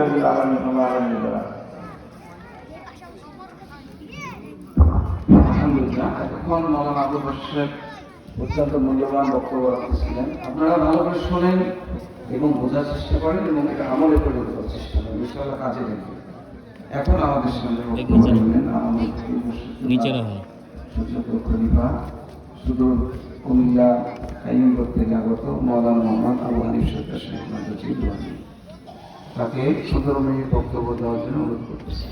রবিল আলামিন আলামিন দ্বারা। আলহামদুলিল্লাহ, এখন মৌলানা আবুল বাশার অত্যন্ত মূল্যবান বক্তব্য রাখতেছিলেন। আপনারা ভালো করে শোনেন এবং বোঝার চেষ্টা করেন এবং এটা আমলে করে দেওয়ার চেষ্টা করেন, ইনশাআল্লাহ কাজে দেবেন। এখন আমাদের সামনে বক্তব্য রাখবেন আমাদের খলিফা সুদূর কুমিল্লা কাইমগঞ্জ থেকে আগত মৌলানা মোহাম্মদ আবু হানিফ সরকার সাহেব, তাকে ১৭ মিনিট বক্তব্য দেওয়ার জন্য অনুরোধ করতেছি।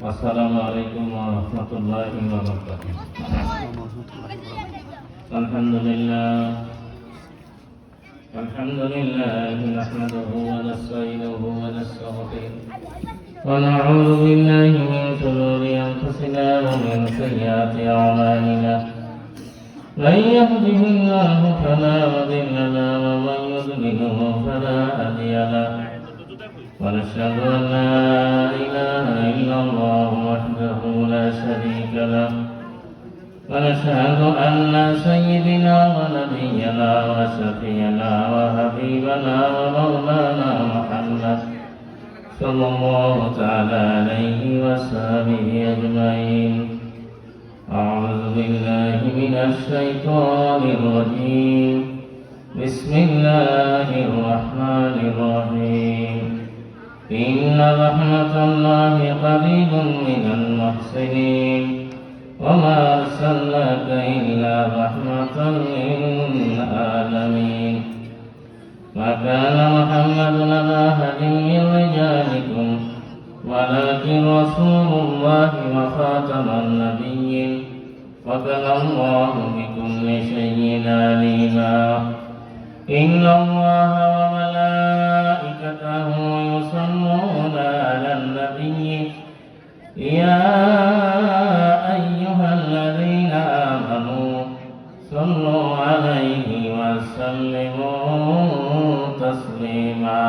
আসসালামু আলাইকুম ওয়া রাহমাতুল্লাহি ওয়া বারাকাতুহু। আলহামদুলিল্লাহ নাহমাদুহু ওয়া নাস্তাঈনুহু ওয়া নাস্তাগফিরুহ ওয়া না'উযু বিল্লাহি মিন শুরুরি আনফুসিনা ওয়া মিন সাইয়্যাতি আ'মালিনা। মান ইয়াহদিহিল্লাহু ফালা মুদিল্লা লাহু ওয়া মান yudlilhu ফালা হাদিয়া লাহু। ونشهد أن لا إله إلا الله وحده لا شريك له ونشهد أن سيدنا ونبينا وشفيعنا وحبيبنا ومولانا محمد صلى الله تعالى عليه وصحبه أجمعين. أعوذ بالله من الشيطان الرجيم. بسم الله الرحمن الرحيم. إن رحمة الله قريب من المحسنين وما أرسلناك إلا رحمة للعالمين. ما كان محمد أبا أحد من رجالكم ولكن رسول الله وخاتم النبيين وكان الله بكل شيء عليما. إن الله وملائكته يصلون على النبي يا أيها الذين آمنوا صلوا عليه وسلموا تسليما.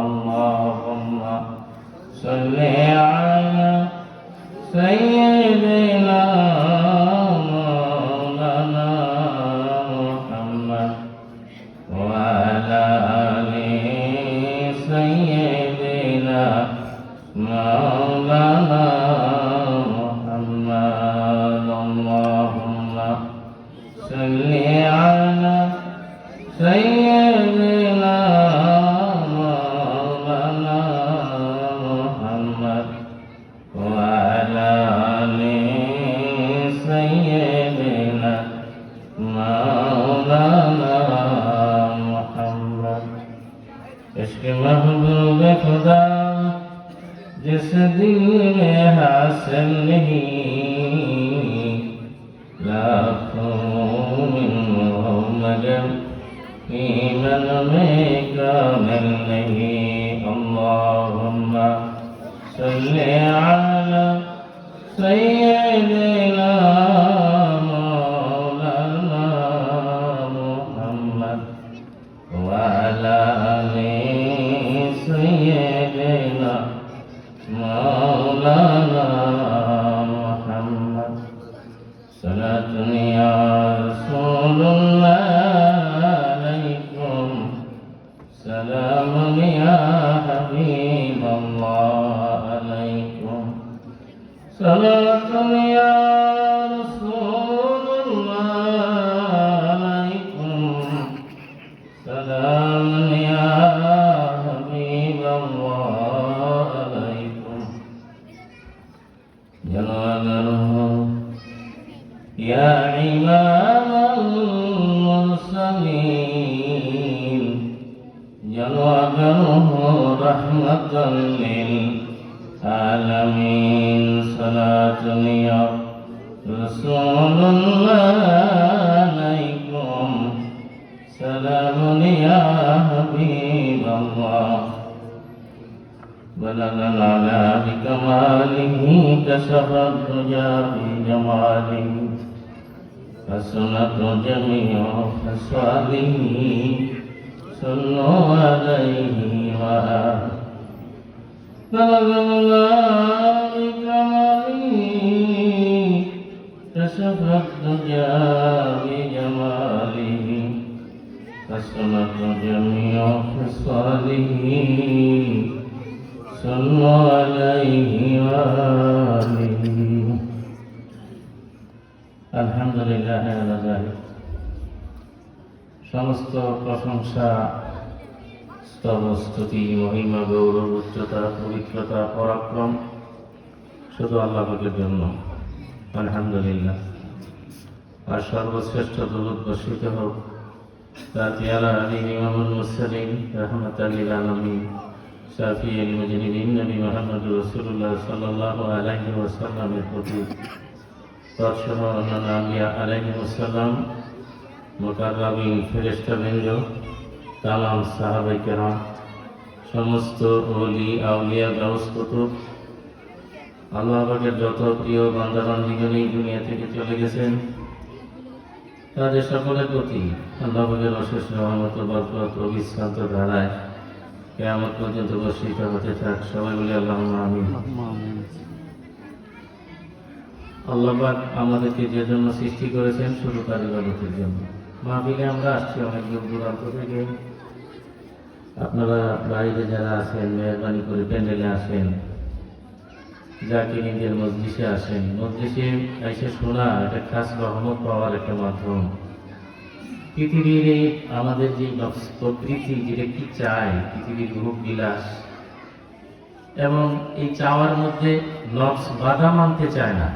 اللهم صل على سيدنا مولانا محمد وعلى آل سيدنا مولانا محمد. اللهم صل على سيدنا مولانا محمد وعلى آل سيدنا مولانا محمد. इश्क महबूब खुदा जिस दिल में हासिल नहीं, लाखों मिलूं मगर ईमान में कामिल नहीं. अल्लाहुम्मा सल्ली अला सय्यिदिना मौलाना मुहम्मद वअला आलि सय्यिदिना मौलाना मुहम्मद. सलातुन या रसूलुल्लाह अलैकुम, सलामुन या हबीबल्लाह अलैकुम. सलातुन या रसूलुल्लाह अलैकुम, सलामुन या हबीबल्लाह अलैकुम. या इमामल मुरसलीन, जलवागरुहु रहमतल लिल आलमीन. सलातुन या रसूलुल्लाह अलैकुम, सलामुन या हबीबल्लाह. بلغ العلا بكماله كشف الدجى بجماله حسنت جميع خصاله صلوا عليه وآله نظم الله بكماله كشف الدجى بجماله حسنت جميع خصاله صلوا عليه وآله الحمد لله على ذلك সমস্ত প্রশংসা স্তবস্তুতি মহিমা গৌরব উচ্চতা পবিত্রতা পরাক্রম শুধু আল্লাহ পাকের জন্য আলহামদুলিল্লাহ। আর সর্বশ্রেষ্ঠ দরুদ বর্ষিত হোক তার পেয়ারা আলী ইমামুল মুরসালিন রাহমাতাল লিল আলামিন শাফিউল মুজনিবিন নবী মুহাম্মদুর রাসূলুল্লাহ সাল্লাল্লাহু আলাইহি ওয়াসাল্লামের প্রতি তৎসহ অন্যান্য আম্বিয়া আলাইহিমুস সালাম মুকাররামিন ফেরেশতাবৃন্দ তামাম সাহাবায়ে কেরাম সমস্ত ওলি আউলিয়া গাউস কুতুব আল্লাহ পাকের যত প্রিয় বান্দাবান্দিগণ এই দুনিয়া থেকে চলে গেছেন তাদের সকলের প্রতি আল্লাহ পাকের অশেষ রহমত ও বরকত অবিশ্রান্ত ধারায় কিয়ামত পর্যন্ত বর্ষিত হতে থাক। সবাই বলে আল্লাহুম্মা আমিন। আল্লাহ পাক আমাদেরকে যে জন্য সৃষ্টি করেছেন শুধু তার ইবাদতের জন্য। মাহফিলে আমরা আসছি অনেক দূর দূরান্ত থেকে। আপনারা বাইরে যারা আছেন মেহরবানি করে প্যান্ডেলে আসেন, জাকিরিনদের মজলিসে আসেন। মজলিসে এসে শোনা এটা খাস রহমত পাওয়ার একটা মাধ্যম। পৃথিবীর এই আমাদের যে প্রকৃতি যেটা কি চায়, পৃথিবীর ভোগ বিলাস এবং এই চাওয়ার মধ্যে নফস বাধা মানতে চায় না,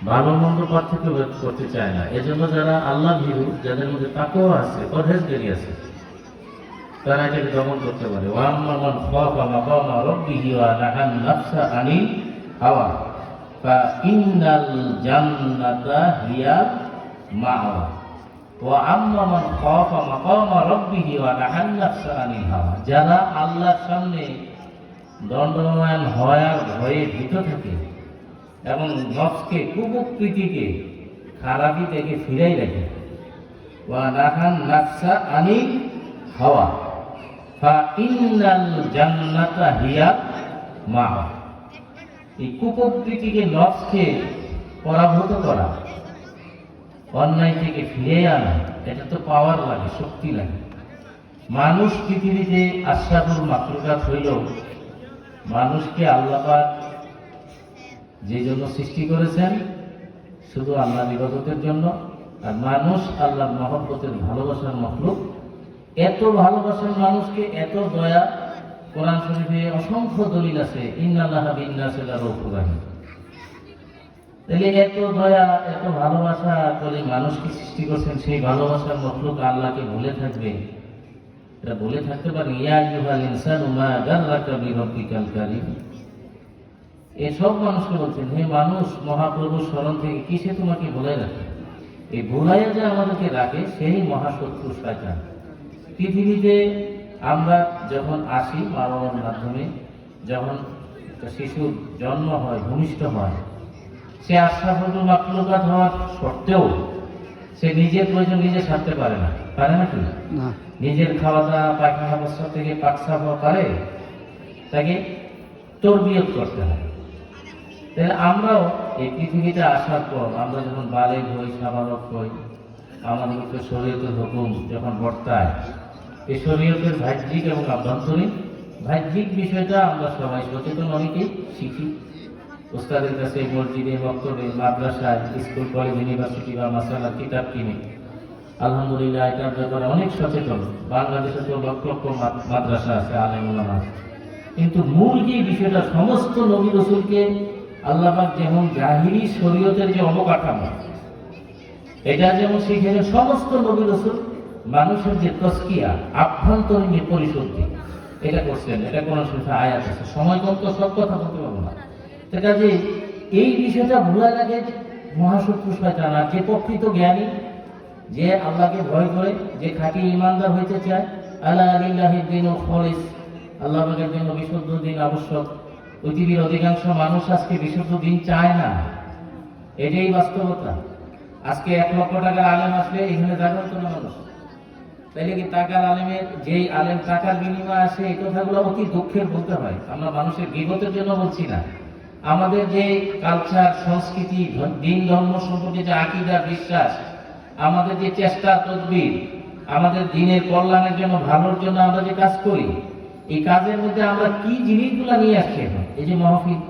ভালো মন্দ পার্থক্য করতে চায় না। এজন্য যারা আল্লাহ ভীরু, যাদের মধ্যে তাকওয়া আছে, পরহেজগারি আছে, তারা এটাকে দমন করতে পারে। ওয়াম্মা মান খাফা মাকামা রাব্বিহি ওয়া নাহান নাফসা আনিল হাওয়া ফা ইন্নাল জান্নাতা হিয়াল মা'ওয়া ওয়া আম্মা মান খাফা মাকামা রাব্বিহি ওয়া নাহান নাফসা আনিল হাওয়া। যারা আল্লাহর সামনে দণ্ডায়মান হওয়ার ভয়ে ভীত থাকে এবং নফসকে কুপ্রকৃতিকে খারাপি থেকে ফিরাই রাখে, ওয়া নাহান নাফসা আনিল হাওয়া ফা ইন্নাল জান্নাতা হিয়া মা'ওয়া। এই কুপ্রকৃতিকে নফসকে পরাভূত করা, অন্যায় থেকে ফিরে আনা, এটা তো পাওয়ার লাগে, শক্তি লাগে। মানুষ পৃথিবীতে আশরাফুল মাখলুকাত হইল, মানুষকে আল্লাহ পাক যে জন্য সৃষ্টি করেছেন শুধু আল্লাহর ইবাদতের জন্য। আর মানুষ আল্লাহর মহব্বতের ভালোবাসার মখলুক। এত ভালোবাসার মানুষকে, এত দয়া। কোরআন শরীফে অসংখ্য দলিল আছে, ইন্নাল্লাহা বিন-নাসি লারাউফুর রাহিম। তাহলে এত দয়া, এত ভালোবাসা করে মানুষকে সৃষ্টি করছেন, সেই ভালোবাসার মখলুক আল্লাহকে ভুলে থাকবে? এটা বলে থাকতে পারে? ইয়া আইয়ুহাল ইনসানু মা গাররাকা বিরাব্বিকাল কারীম। এসব মানুষকে বলছেন, হে মানুষ, মহাপ্রভুর স্মরণ থেকে কিসে তোমাকে ভুলাই রাখে? এই ভুলাইয়া যে আমাদেরকে রাখে সেই মহাশত্রু শয়তান। পৃথিবীতে আমরা যখন আসি মা বাবার মাধ্যমে, যখন একটা শিশুর জন্ম হয়, ভূমিষ্ঠ হয়, সে আশরাফুল মাখলুকাত হওয়ার সত্ত্বেও সে নিজের প্রয়োজন নিজে সারতে পারে না। পারে নাকি? নিজের খাওয়া দাওয়া, পায়খানা প্রস্রাব থেকে পাকসাফ পারে, তাকে তরবিয়ত করতে হয়। তাহলে আমরাও এই পৃথিবীতে আসার পর আমরা যখন বালেগ হই, সাবালক হই, আমাদের উপরে শরীয়তের হুকুম যখন বর্তায়, এই শরীয়তের বাহ্যিক এবং আভ্যন্তরীণ বাহ্যিক বিষয়টা আমরা সবাই সচেতন, অনেকেই শিখি ওস্তাদের কাছে, মসজিদে, বক্তব্যে, মাদ্রাসায়, স্কুল, কলেজ, ইউনিভার্সিটি বা মাসালার কিতাব কিনে। আলহামদুলিল্লাহ এটার ব্যাপারে অনেক সচেতন। বাংলাদেশে তো লক্ষ লক্ষ মাদ্রাসা আছে, আলেম ওলামা আছে। কিন্তু মূল যে বিষয়টা, সমস্ত নবী রাসূলকে আল্লাহ পাক যেমন জাহিরি শরীয়তের যে অবকাঠামো, এটা যেমন শিখেছেন, সমস্ত নবী রাসূল মানুষের যে তাসকিয়া, আভ্যন্তরীণ যে পরিশুদ্ধি, এটা করছেন। এটা কোরআন শরীফে আয়াত আছে। সময় কম তো সব কথা বলতে পারবো না। সেটা যে এই বিষয়টা ভুলে রাখে মহাশত্রু শয়তান। আর যে প্রকৃত জ্ঞানী, যে আল্লাহকে ভয় করে, যে খাঁটি ইমানদার হইতে চায়, আলা লিল্লাহিদ দীনুল খালিস, আল্লাহ পাকের জন্য বিশুদ্ধ দিন আবশ্যক। পৃথিবীর অধিকাংশ মানুষ আজকে বিশুদ্ধ দিন চায় না, এটাই বাস্তবতা। আজকে 1 লক্ষ টাকার আলেম আসলে এখানে যাবেন তো না মানুষ? তাইলে কি টাকার আলেমের যেই আলেম টাকার বিনিময়ে আসে এই কথাগুলো অতি দুঃখের বলতে হয়। আমরা মানুষের বিগতের জন্য বলছি না, আমাদের যে কালচার সংস্কৃতি দিন ধর্ম সম্পর্কে যে আকীদা বিশ্বাস, আমাদের যে চেষ্টা তদবির, আমাদের দিনের কল্যাণের জন্য ভালোর জন্য আমরা যে কাজ করি, এই কাজের মধ্যে আমরা কি জিনিসগুলো নিয়ে আসছি এখন এই যে মাহফিল।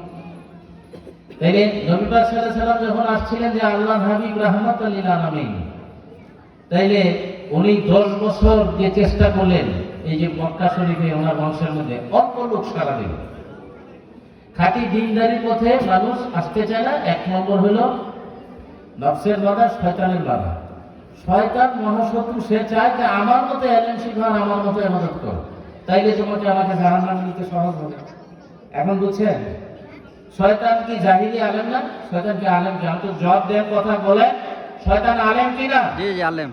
তাইলে নবী পাক সাল্লাল্লাহু আলাইহি সাল্লাম যখন আসছিলেন যে আল্লাহ হাবিব রাহমাতাল লিল আলামিন, তাইলে উনি 10 বছর যে চেষ্টা করলেন এই যে মক্কা শরীফে ওনার বংশের মধ্যে অল্প লোক সারা দিল। খাঁটি দিনদারির পথে মানুষ আসতে চায় না। 1 নম্বর হলো নফসের বাধা, শয়তানের বাধা। শয়তান মহাশত্রু, সে চায় যে আমার মতো এলেম শিখান, আমার মতো ইবাদত করো, তাইলে তোমাকে আমাকে জাহান্নামে নিতে সহজ হবে। এখন বুঝছেন শয়তান কি জাহিলি আলেম না? শয়তান কি আলেম? কি আমাকে জবাব দেওয়ার কথা বলে শয়তান আলেম কি না? জি জি আলেম।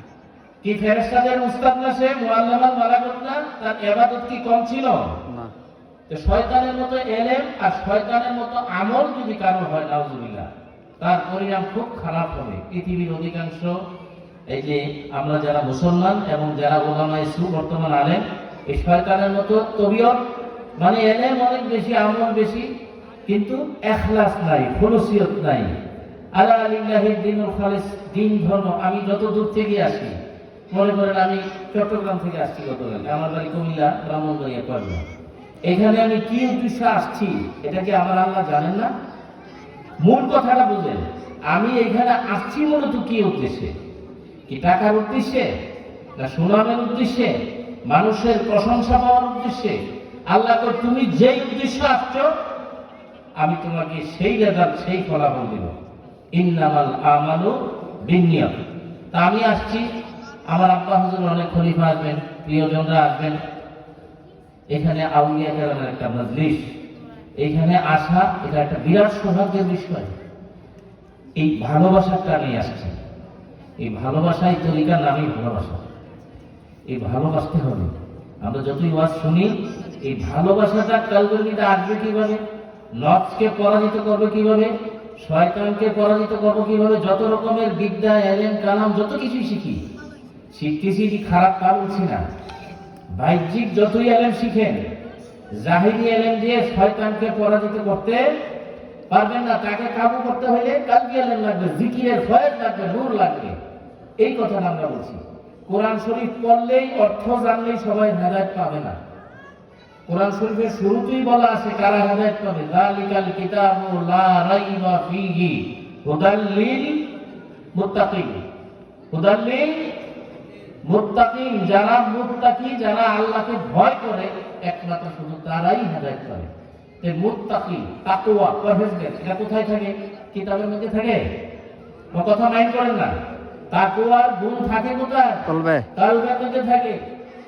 কি ফেরেশতাদের উস্তাদ না সে? মুআল্লামাল মালাকুত না? তার ইবাদত কি কম ছিল না। তো শয়তানের মতো এলেম আর শয়তানের মতো আমল যদি কারো হয়, নাউজুবিল্লাহ, তার পরিণাম খুব খারাপ হবে। পৃথিবীর অধিকাংশ এই যে আমরা যারা মুসলমান এবং যারা ওলামায়ে সু বর্তমান আলেম, এই শয়তানের মতো তবিয়ত, মানে এলেম অনেক বেশি, আমল বেশি, কিন্তু ইখলাস নাই, খুলুসিয়ত নাই। আলা লিল্লাহি দ্বীনুল খালিস, দিন ধর্ম। আমি যত দূর থেকে আসি, মনে করেন আমি চট্টগ্রাম থেকে আসছি গতকাল, আমার বাড়ি কুমিল্লা ব্রাহ্মণবাড়িয়া করবো, এখানে আমি কি উদ্দেশ্যে আসছি এটা কি আমার আল্লাহ জানেন না? মূল কথাটা বুঝেন, আমি এখানে আসছি মূলত কি উদ্দেশ্যে? কি টাকার উদ্দেশ্যে, না সুনামের উদ্দেশ্যে, মানুষের প্রশংসা পাওয়ার উদ্দেশ্যে? আল্লাহ কয় তুমি যেই উদ্দেশ্যে আসছো আমি তোমাকে সেই রেজাল্ট, সেই ফলাফল দিব। ইন্নামাল আমালু বিন্নিয়াত। তা আমি আসছি, আমার আব্বা হুজুর অনেক খলিফা আসবেন, প্রিয়জনরা আসবেন, এখানে আউলিয়া কেরামের একটা মজলিস, এখানে আসা এটা একটা বিরাট সৌভাগ্যের বিষয়। এই ভালোবাসার টানেই আসছে। এই ভালোবাসাই তরিকার নামই ভালোবাসা। এই ভালোবাসতে হবে। আমরা যতই ওয়াজ শুনি, এই ভালোবাসাটা কালজনীতে আসবে কিভাবে? নফসকে পরাজিত করবে কিভাবে? শয়তানকে পরাজিত করবো কিভাবে? যত রকমের বিদ্যা, এলেম, কালাম যত কিছুই শিখতেছি, কি খারাপ কাজ বলছি না। বাহ্যিক যতই এলেম শিখেন, জাহিরি এলেম দিয়ে শয়তানকে পরাজিত করতে পারবেন না। তাকে কাবু করতে হলে কালবি এলেম লাগবে, জিকিরের ফয়েজ লাগবে, নূর লাগবে। এই কথাটা আমরা বলছি। কোরআন শরীফ পড়লেই, অর্থ জানলেই সবাই হেদায়েত পাবে না। কোরআন শরীফের শুরুতেই বলা আছে কারা হেদায়েত পাবে, যালিকাল কিতাবু লা রাইবা ফীহি হুদাল লিল মুত্তাকিন। হুদাল লিল মুত্তাকিন, যারা মুত্তাকি, যারা আল্লাহকে ভয় করে, একমাত্র শুধু তারাই হেদায়েত পাবে। এই মুত্তাকি, তাকওয়া, পরহেজগার, এটা কোথায় থাকে? কিতাবের মধ্যে থাকে? কথা মাইন্ড করেন না। তাকওয়ার গুণ থাকে কোথায়? কলবের মধ্যে থাকে।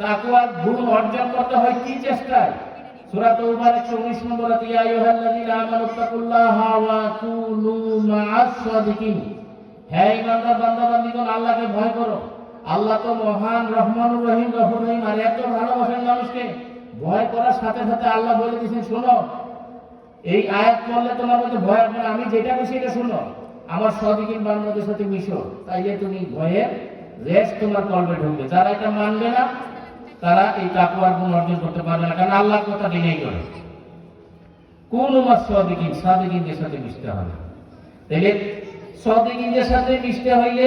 তাকওয়ার গুণ অর্জন করতে হয় কি চেষ্টায়? সূরা তাওবার 119 নম্বর আয়াতে, ইয়া আইয়ুহাল্লাযীনা আমানুত্তাকুল্লাহা ওয়া কুনু মা'আস সাদিকিন। হে ঈমানদার বান্দা-বান্দীগণ, আল্লাহকে ভয় করো। আল্লাহ তো মহান, রহমানুর রহিম, গফুর রহিম, আর এত ভালোবাসেন মানুষকে। ভয় করার সাথে সাথে আল্লাহ বলে দিয়েছেন, শোনো, এই আয়াত পড়লে তোমার মধ্যে ভয় আসবে না, আমি যেটা বলছি এটা শোনো, আমার সাদিকিন বান্দাদের সাথে মিশো, তাইলে তুমি ভয়ের রেশ তোমার কলবে ঢুকবে। যারা এটা মানবে না, তারা এই তাকওয়ার গুণ অর্জন করতে পারবে না, কারণ আল্লাহর কথা ডিনাই করে। কোন সাদিকিন, সাদিকিনদের সাথে মিশতে হবে। তাইলে সাদিকিনদের সাথে মিশতে হইলে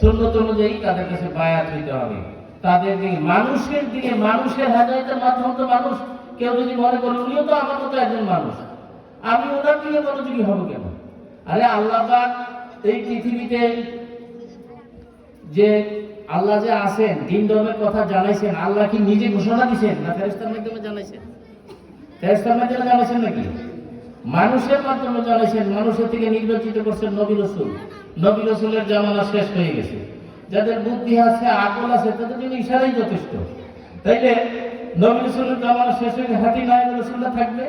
সুন্নত অনুযায়ী তাদের কাছে বায়াত হইতে হবে। তাদের দিকে, মানুষের দিকে, মানুষের হেদায়েতের মাধ্যমে তো মানুষ, কেউ যদি মনে করে উনিও তো আমার মতো একজন মানুষ, আমি ওনার দিকে মনোযোগী হব কেন? আরে আল্লাহ পাক এই পৃথিবীতে যে আল্লাহ যে আছেন, দিন ধর্মের কথা জানাইছেন, আল্লাহ কি নিজে ঘোষণা দিয়েছেন না ফেরেশতার মাধ্যমে জানাইছেন? ফেরেশতার মাধ্যমে জানাইছেন নাকি? মানুষের মাধ্যমে জানাইছেন। মানুষের থেকে নির্বাচিত করছেন নবী রাসূল। নবী রাসূলের জামানা শেষ হয়ে গেছে। যাদের বুদ্ধি আছে, আকল আছে, তাদের জন্য ইশারাই যথেষ্ট। তাইলে নবী রাসূলের জামানা শেষ হয়ে হাতি নায়েব রাসূলরা থাকবে,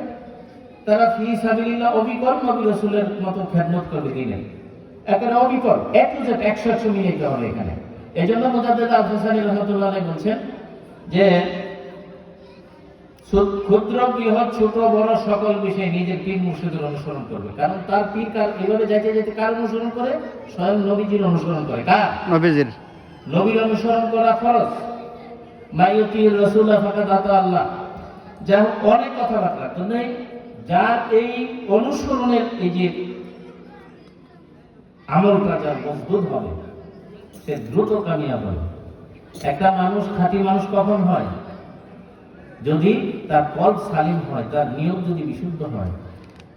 তারা ফি সাবিলিল্লাহ অবিকল নবী রাসূলের মতো খেদমত করবে দিনে, একেবারে অবিকল, এক টু জেড 100 মিনিট হবে এখানে। এই জন্য মুজাদ্দিদ আল-হাসানী রাহমাতুল্লাহ আলাইহি বলছেন যে ক্ষুদ্র বৃহৎ ছোট বড় সকল বিষয়ে নিজের পীর মুর্শিদের অনুসরণ করবে। কারণ তার পীর এভাবে যাইতে যাইতে কার অনুসরণ করে? স্বয়ং নবীজির অনুসরণ করে। কার? নবীজির। নবীর অনুসরণ করা ফরজ। মাইয়ুতির রাসূলা ফাকাদ আতা আল্লাহ। যা হোক, অনেক কথাবার্তা তো নেই। যার এই অনুসরণের এই যে আমলটা যার মজবুত হবে, সে দ্রুত কামিয়াব হবে। একটা মানুষ, খাঁটি মানুষ কখন হয়? যদি তার কল্প সালিম হয়, তার নিয়ম যদি বিশুদ্ধ হয়।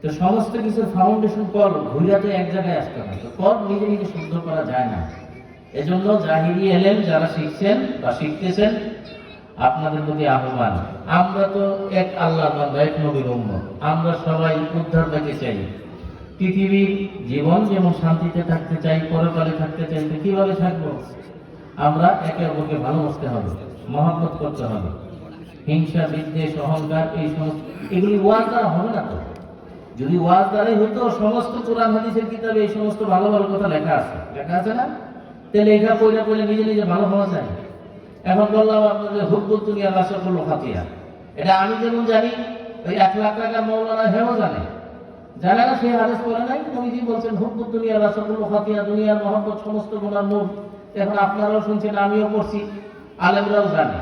তো সমস্ত কিছুর ফাউন্ডেশন কল্প ঘুরাতে এক জায়গায় আসতে হয়। তো কল্প নিজে নিজে শুদ্ধ করা যায় না। এজন্য জাহিরি এলেম যারা শিখছেন বা শিখতেছেন, আপনাদের প্রতি আহ্বান, আমরা তো এক আল্লাহর বান্দা, এক নবীর উম্মত। আমরা সবাই উদ্ধার পেতে চাই, পৃথিবীর জীবন যেমন শান্তিতে থাকতে চাই, পরকালে থাকতে চাই। তো কিভাবে থাকবো? আমরা একে অপরকে ভালোবাসতে হবে, মহব্বত করতে হবে। হিংসা, বিদ্বেষ, অহংকার, এই সমস্ত এগুলি ওয়াজ দ্বারা হবে না। তো যদি ওয়াজ দ্বারাই হতো, সমস্ত কোরআন হাদিসের কিতাবে এই সমস্ত ভালো ভালো কথা লেখা আছে না? তে লেখা পড়ে পড়ে নিজে নিজে ভালো হওয়া যায়। এখন বললাম আপনাদের হুব্বুদ দুনিয়া রাসূল খাতিয়া, এটা আমি যেমন জানি, ওই 1 লাখ টাকার মৌলানা হেও জানে না। সেই হাদিস পড়ে নাই? নবীজি বলছেন হুব্বুদ দুনিয়া রাসূল খাতিয়া, দুনিয়ার মহব্বত সমস্ত গুনার মূল। এখন আপনারাও শুনছেন, আমিও পড়ছি, আলেমরাও জানে।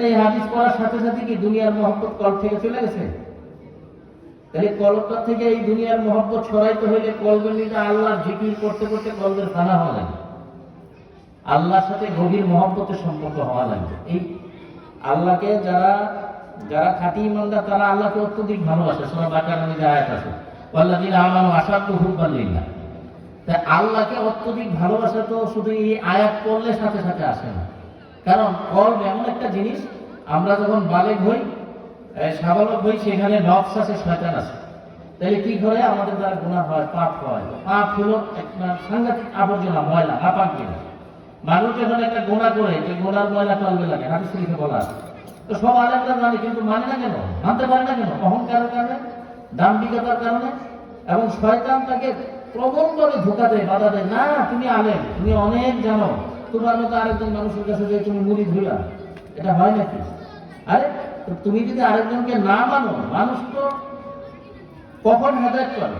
এই হাদিস পড়ার সাথে সাথে কি দুনিয়ার মহব্বত কল্প থেকে চলে গেছে? তাহলে কলবটা থেকে এই দুনিয়ার মহব্বত ছড়াইতে হইলে কলবের নিতে আল্লাহর জিকির করতে করতে কলবের ফানা হওয়া লাগবে, আল্লাহর সাথে গভীর মহব্বতের সম্পর্ক হওয়া লাগবে। এই আল্লাহকে যারা যারা খাঁটি ইমানদার, তারা আল্লাহকে অত্যধিক ভালোবাসে। সূরা বাকারার মধ্যে আয়াত আছে, ওয়াল্লাযীনা আমানু আশাদ্দু হুব্বান লিল্লাহ। তাই আল্লাহকে অত্যধিক ভালোবাসা তো শুধু এই আয়াত পড়লে সাথে সাথে আসে না। কারণ কলব এমন একটা জিনিস, আমরা যখন বালেগ হই, সাবালক হই, সেখানে নফস আছে, শয়তান আছে। তাহলে কি করে? আমাদের দ্বারা গুনাহ হয়, পাপ হয়। পাপ হলো একটা সাংঘাতিক আবর্জনা, ময়লা, নাপাক জিনিস। মানুষ যখন একটা গুনাহ করে, যে গুনার ময়লা কলবে লাগে, হাদিস শরীফে বলা আছে। তো সব আলেমরা জানে, কিন্তু মানে না কেন? মানতে পারে না কেন? অহংকারের কারণে, দাম্ভিকতার কারণে। এবং শয়তান তাকে প্রবলভাবে ধোঁকা দেয়, বাধা দেয়, না তুমি আলেম, তুমি অনেক জানো, তোমার মতো আরেকজন মানুষের কাছে যে তুমি মুড়ি ধুলা, এটা হয় নাকি? আরে তুমি যদি আরেকজনকে না মানো, মানুষ তো কখন হেদায়েত করে?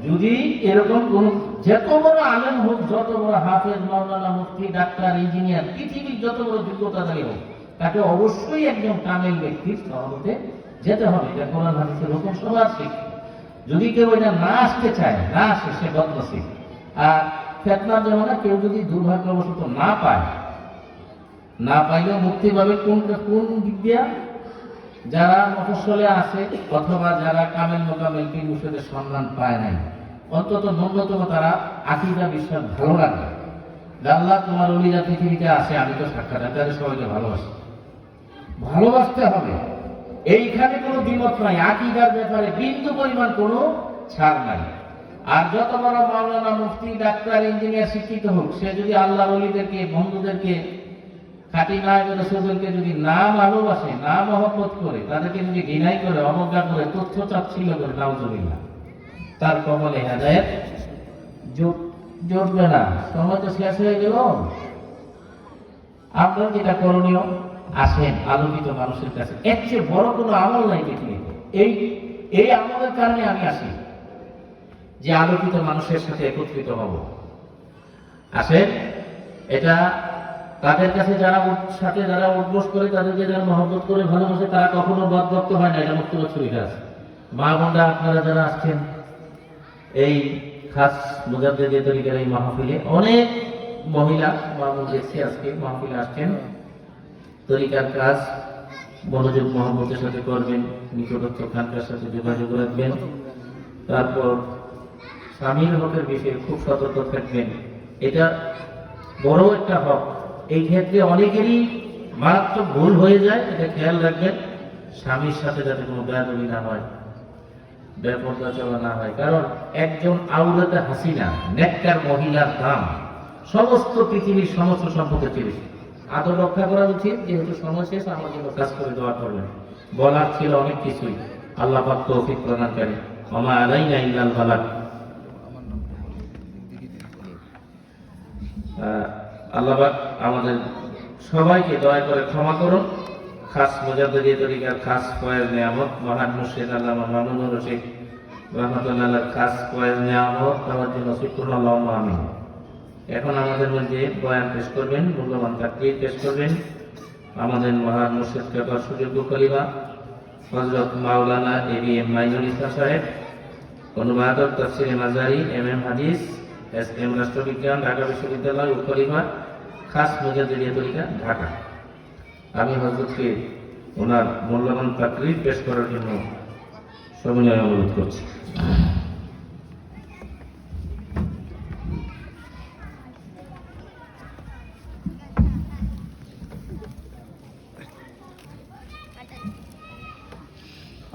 যদি এরকম কোন, যত বড় আলেম হোক, যত বড় হাফেজ, মাওলানা, মুফতি, ডাক্তার, ইঞ্জিনিয়ার, পৃথিবীর যত বড় যোগ্যতাধারী হোক, তাকে অবশ্যই একজন কামেল ব্যক্তির সহমতে যেতে হবে। এটা কোরআন হাদিসের হুকুম, সবার শিক্ষা। যদি কেউ এটা না আসতে চায়, না আসে, সে বদনসিব। আর ফিতনার জামানা, কেউ যদি দুর্ভাগ্যবশত না পাইলেও মুক্তি পাবে কোন দিক দিয়া? যারা মফস্বলে আছে, অথবা যারা কামেল মোকামেল পীর মুর্শিদের সন্ধান পায় নাই, অন্তত ন্যূনতম তারা আকীদা বিশ্বাস ভালো রাখবে। আল্লাহ তোমার ওলিরা পৃথিবীতে আসে, আমি তো সাক্ষাৎ, তাদের সবাইকে ভালোবাসতে হবে। এইখানে কোনো দ্বিমত নাই, আকীদার ব্যাপারে বিন্দু পরিমাণ কোনো ছাড় নাই। আর যত বড় মাওলানা, মুফতি, ডাক্তার, ইঞ্জিনিয়ার, শিক্ষিত হোক, সে যদি আল্লাহর ওলিদেরকে, বন্ধুদেরকে, খাঁটি নায়েবে রাসূলদেরকে যদি না ভালোবাসে, না মহব্বত করে, তাদেরকে যদি ঘৃণাই করে, অবজ্ঞা করে, তুচ্ছ তাচ্ছিল্য করে, নাউজুবিল্লাহ, তার কপালে হেদায়েত জুটবে না। সময় তো শেষ হয়ে গেল। আপনার যেটা করণীয়, আসেন আলোকিত মানুষের কাছে। এর চেয়ে বড় কোনো আমল নাই পৃথিবীতে। এই আমলের কারণে আমি আসি, যে আলোকিত মানুষের সাথে একত্রিত হব। আসেন, এটা তাদের কাছে যারা উদ্বোস করে, তাদেরকে যারা মহব্বত করে, ভালোবাসে, তারা কখনো বদভক্ত হয় না। এটা মুক্তবাদ শরীফে আছে। মা বোনরা, আপনারা যারা আসছেন এই খাস মুজাদ্দিদি তরিকার এই মাহফিলে, অনেক মহিলা মা বোন দেখছি আজকে মাহফিলে আসছেন। তরিকার কাজ মনোযোগ মহব্বতের সাথে করবেন, নিকটস্থ খানকার সাথে যোগাযোগ রাখবেন। তারপর স্বামীর হকের বিষয়ে খুব সতর্ক থাকবেন। এটা বড় একটা হক। এই ক্ষেত্রে অনেকেরই মারাত্মক ভুল হয়ে যায়, এটা খেয়াল রাখবেন। স্বামীর সাথে যাতে কোনো বেয়াদবি না হয়, বেপরদা চলা না হয়। কারণ একজন আউলাদে হাসিনা, নেককার মহিলার দাম সমস্ত পৃথিবীর সমস্ত সম্পদের চেয়ে বেশি। আদর রক্ষা করা উচিত। যেহেতু সময় শেষ, আমার জন্য কাজ করে দোয়া করবেন। বলার ছিল অনেক কিছুই। আল্লাহ পাক তৌফিক প্রদানকারী। ওমা আলাইনা ইল্লাল বালাগ। আল্লাহ পাক আমাদের সবাইকে দয়া করে ক্ষমা করুন। খাস মুজাদ্দিদি তরিকার খাস ফয়েজ নিয়ামত, মহান মুর্শিদ আল্লামা মামুনুর রশিদ রাহমাতুল্লাহ খাস ফয়েজ নিয়ামত আমার জন্য শুকরুন, আল্লাহুম্মা আমিন। এখন আমাদের মধ্যে বয়ান পেশ করবেন, মূল্যবান তাকরীর পেশ করবেন আমাদের মহান মুর্শিদ কাকা সুযোগ্য খলিফা হযরত মাওলানা এবিএম মাইনুল ইসলাম সাহেব, অনুবাদক তাফসিরে মাজারি, এমএম হাদিস, এসএম রাষ্ট্রবিজ্ঞান, ঢাকা বিশ্ববিদ্যালয়, খলিফা খাস মুজাদ্দিদিয়া তরিকা, ঢাকা। আমি হযরতকে ওনার মূল্যবান তাকরীর পেশ করার জন্য সবিনয় অনুরোধ করছি।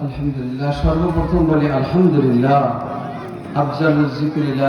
আলহামদুলিল্লাহ, সর্বপ্রথম বলি আলহামদুলিল্লাহ। আফজালুজ যিকরিল্লাহ